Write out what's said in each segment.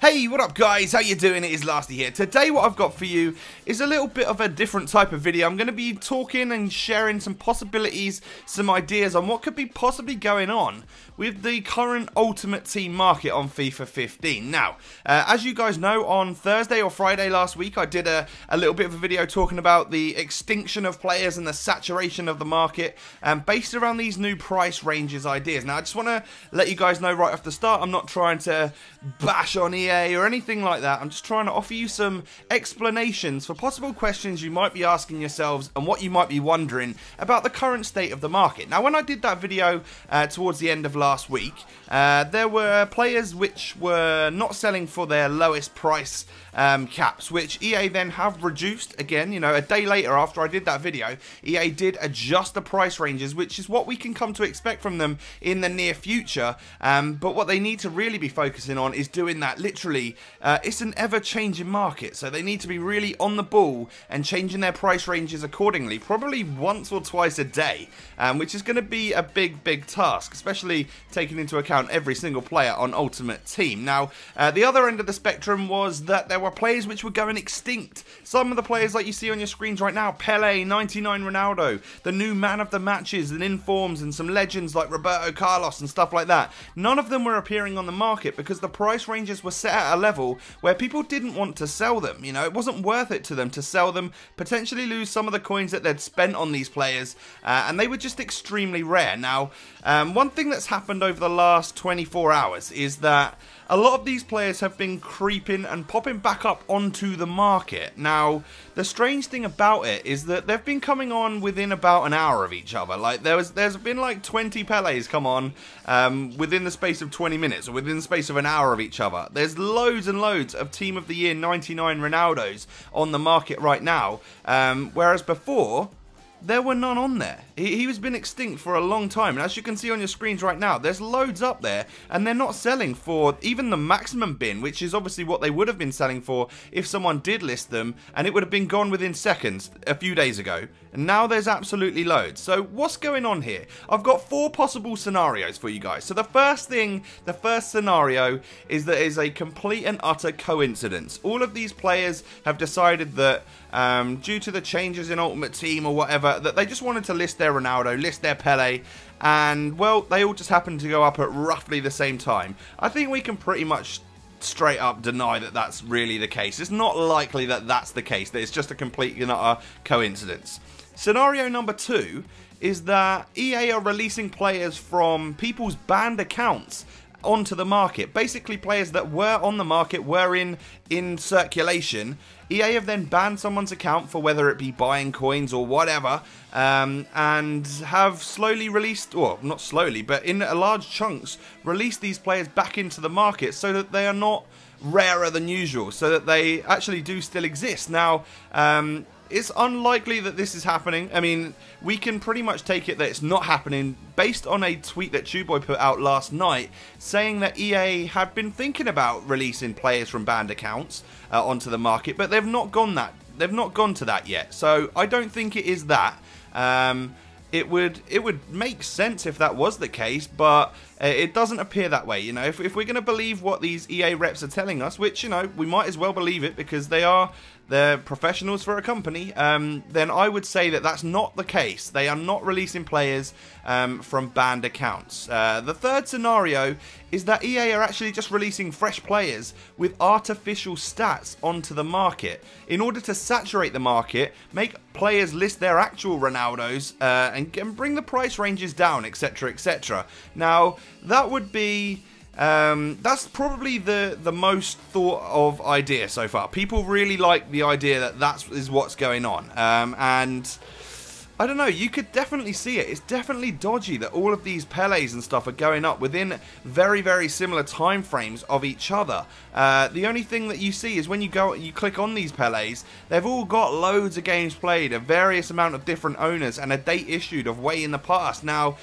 Hey, what up guys? How you doing? It is Lasty here. Today what I've got for you is a little bit of a different type of video. I'm going to be talking and sharing some possibilities, some ideas on what could be possibly going on with the current Ultimate Team market on FIFA 15. Now, as you guys know, on Thursday or Friday last week, I did a little bit of a video talking about the extinction of players and the saturation of the market based around these new price ranges ideas. Now, I just want to let you guys know right off the start, I'm not trying to bash on EA or anything like that. I'm just trying to offer you some explanations for possible questions you might be asking yourselves and what you might be wondering about the current state of the market. Now, when I did that video towards the end of last week, there were players which were not selling for their lowest price caps, which EA then have reduced again. You know, a day later after I did that video, EA did adjust the price ranges, which is what we can come to expect from them in the near future. But what they need to really be focusing on is doing that. Literally, it's an ever-changing market, so they need to be really on the ball and changing their price ranges accordingly, probably once or twice a day, which is going to be a big task, especially taking into account every single player on Ultimate Team. Now, the other end of the spectrum was that there were players which were going extinct. Some of the players like you see on your screens right now, Pele, 99 Ronaldo, the new man of the matches and informs, and some legends like Roberto Carlos and stuff like that. None of them were appearing on the market because the price ranges were set at a level where people didn't want to sell them. You know, it wasn't worth it to them to sell them, potentially lose some of the coins that they'd spent on these players, and they were just extremely rare. Now, one thing that's happened over the last 24 hours is that a lot of these players have been creeping and popping back up onto the market. Now, the strange thing about it is that they've been coming on within about an hour of each other. Like, there's been like 20 Pelés come on within the space of 20 minutes, or within the space of an hour of each other. There's loads and loads of Team of the Year 99 Ronaldos on the market right now, whereas before, there were none on there. He was been extinct for a long time, and as you can see on your screens right now, there's loads up there, and they're not selling for even the maximum bin, which is obviously what they would have been selling for if someone did list them, and it would have been gone within seconds a few days ago. And now there's absolutely loads. So what's going on here? I've got 4 possible scenarios for you guys. So the first scenario is that it's a complete and utter coincidence. All of these players have decided that due to the changes in Ultimate Team or whatever, that they just wanted to list their Ronaldo, list their Pele, and well, they all just happened to go up at roughly the same time. I think we can pretty much straight up deny that that's really the case. It's not likely that that's the case, that it's just a complete and utter coincidence. Scenario number 2 is that EA are releasing players from people's banned accounts onto the market. Basically, players that were on the market, were in circulation. EA have then banned someone's account for whether it be buying coins or whatever, and have slowly released, or not slowly, but in large chunks, released these players back into the market so that they are not rarer than usual, so that they actually do still exist. Now, it's unlikely that this is happening. I mean, we can pretty much take it that it's not happening based on a tweet that Chewboy put out last night saying that EA have been thinking about releasing players from banned accounts onto the market, but they've not gone to that yet. So I don't think it is that. It would make sense if that was the case, but it doesn't appear that way. You know, if we're going to believe what these EA reps are telling us, which, you know, we might as well believe it because they're professionals for a company, then I would say that that's not the case. They are not releasing players from banned accounts. The third scenario is that EA are actually just releasing fresh players with artificial stats onto the market in order to saturate the market, make players list their actual Ronaldos, and bring the price ranges down, etc, etc. Now, that would be that's probably the most thought of idea so far. People really like the idea that is what's going on, and I don't know, you could definitely see it. It's definitely dodgy that all of these Pelés and stuff are going up within very similar time frames of each other. The only thing that you see is when you click on these Pelés, they've all got loads of games played, a various amount of different owners, and a date issued of way in the past. Now,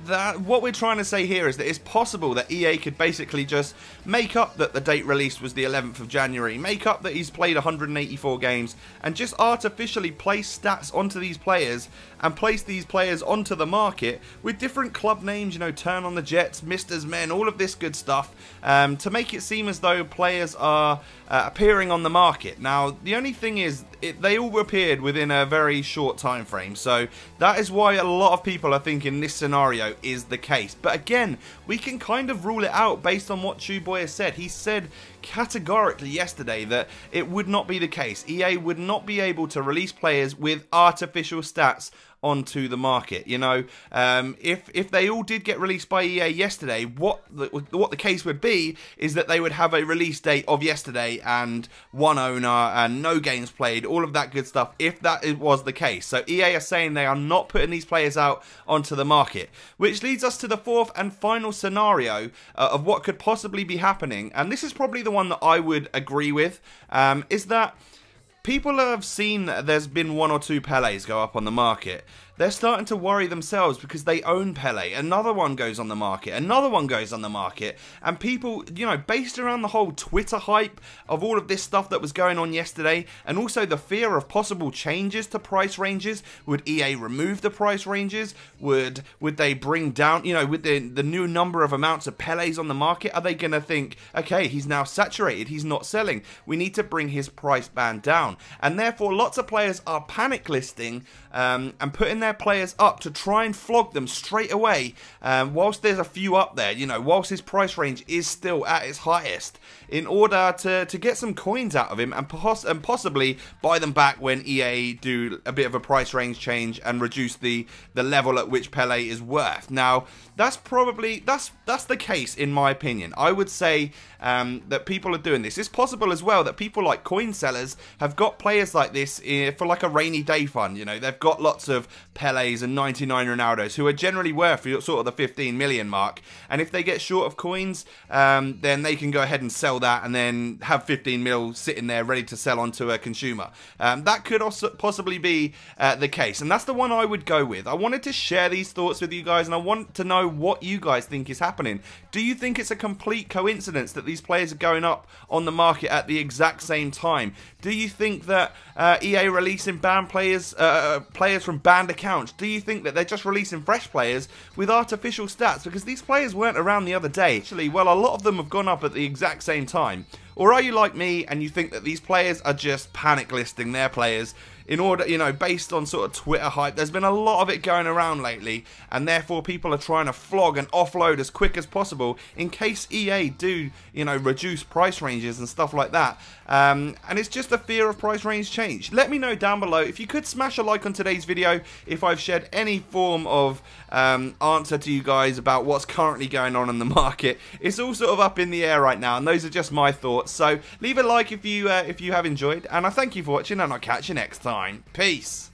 what we're trying to say here is that it's possible that EA could basically just make up that the date released was the 11th of January, make up that he's played 184 games, and just artificially place stats onto these players and place these players onto the market with different club names, you know, Turn on the Jets, Mister's Men, all of this good stuff, to make it seem as though players are appearing on the market. Now, the only thing is, they all appeared within a very short time frame, so that is why a lot of people are thinking this scenario is the case. But again, we can kind of rule it out based on what Chewboy has said. He said categorically yesterday that it would not be the case. EA would not be able to release players with artificial stats onto the market. You know, if they all did get released by EA yesterday, what the case would be is that they would have a release date of yesterday and one owner and no games played, all of that good stuff, if that was the case. So EA are saying they are not putting these players out onto the market, which leads us to the fourth and final scenario of what could possibly be happening, and this is probably the one that I would agree with, is that people have seen that there's been one or two Pelés go up on the market. They're starting to worry themselves because they own Pelé. Another one goes on the market. Another one goes on the market. And people, you know, based around the whole Twitter hype of all of this stuff that was going on yesterday, and also the fear of possible changes to price ranges. Would EA remove the price ranges? Would they bring down, you know, with the new number of amounts of Pelés on the market, are they going to think, okay, he's now saturated, he's not selling, we need to bring his price band down? And therefore, lots of players are panic listing and putting their players up to try and flog them straight away, whilst there's a few up there, you know, whilst his price range is still at its highest, in order to get some coins out of him and possibly buy them back when EA do a bit of a price range change and reduce the level at which Pelé is worth. Now, that's the case in my opinion. I would say that people are doing this. It's possible as well that people like coin sellers have got players like this for like a rainy day fund. You know, they've got lots of Pelés and 99 Ronaldos who are generally worth sort of the 15 million mark, and if they get short of coins, then they can go ahead and sell that and then have 15 mil sitting there ready to sell onto a consumer. That could also possibly be the case, and that's the one I would go with. I wanted to share these thoughts with you guys, and I want to know what you guys think is happening. Do you think it's a complete coincidence that these players are going up on the market at the exact same time? Do you think that EA releasing banned players from banned accounts? Do you think that they're just releasing fresh players with artificial stats? Because these players weren't around the other day. Actually, well, a lot of them have gone up at the exact same time. Or are you like me and you think that these players are just panic listing their players in order, you know, based on sort of Twitter hype? There's been a lot of it going around lately, and therefore people are trying to flog and offload as quick as possible in case EA do, you know, reduce price ranges and stuff like that. And it's just a fear of price range change. Let me know down below. If you could smash a like on today's video if I've shed any form of answer to you guys about what's currently going on in the market. It's all sort of up in the air right now, and those are just my thoughts. So leave a like if you have enjoyed, and I thank you for watching, and I'll catch you next time. Peace.